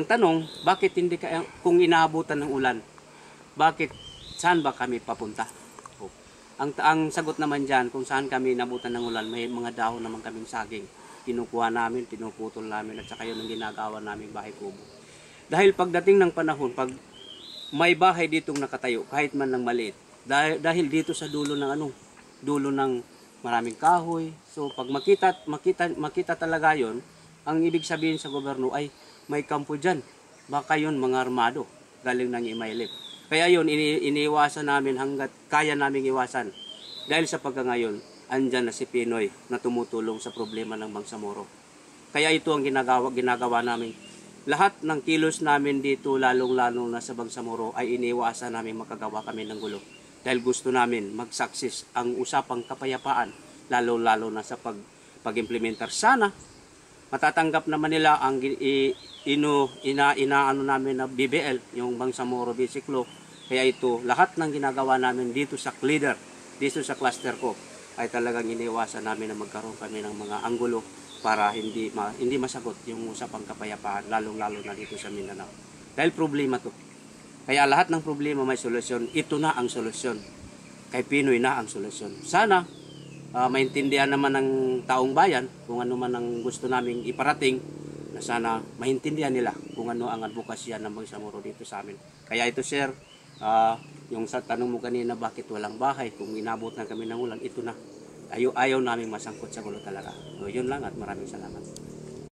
Ang tanong, bakit hindi kung inaabutan ng ulan, bakit saan ba kami papunta? Oh. Ang sagot naman dyan, kung saan kami inabutan ng ulan, may mga dahon naman kaming saging. Kinukuha namin, pinuputol namin, at saka yun ang ginagawa namin bahay kubo. Dahil pagdating ng panahon, pag may bahay ditong nakatayo, kahit man lang maliit, dahil dito sa dulo ng dulo ng maraming kahoy. So pag makita talaga yon, ang ibig sabihin sa gobyerno ay may kampo dyan. Baka yun mga armado galing ng Imaylip. Kaya yun, iniiwasan namin hanggat kaya naming iwasan. Dahil sa pagkangayon, andyan na si Pinoy na tumutulong sa problema ng Bangsamoro. Kaya ito ang ginagawa namin. Lahat ng kilos namin dito, lalong-lalo na sa Bangsamoro, ay iniiwasan namin makagawa kami ng gulo. Dahil gusto namin mag-success ang usapang kapayapaan, lalo-lalo na sa pag-implementar. Sana matatanggap naman nila ang inaano namin na BBL, yung Bangsamoro Basic Law. Kaya ito, lahat ng ginagawa namin dito sa leader, dito sa cluster ko, ay talagang iniwasan namin na magkaroon kami ng mga anggulo para hindi masagot yung usapang kapayapaan, lalong-lalo na dito sa Mindanao. Dahil problema to. Kaya lahat ng problema may solusyon. Ito na ang solusyon. Kay Pinoy na ang solusyon. Sana maintindihan naman ng taong bayan kung ano man ang gusto naming iparating, na sana maintindihan nila kung ano ang advokasya ng Bangsamoro dito sa amin. Kaya ito, sir, yung sa tanong mo kanina, bakit walang bahay kung inabot na kami ng ulan, ito na. Ayaw namin masangkot sa gulo talaga. So, yun lang at maraming salamat.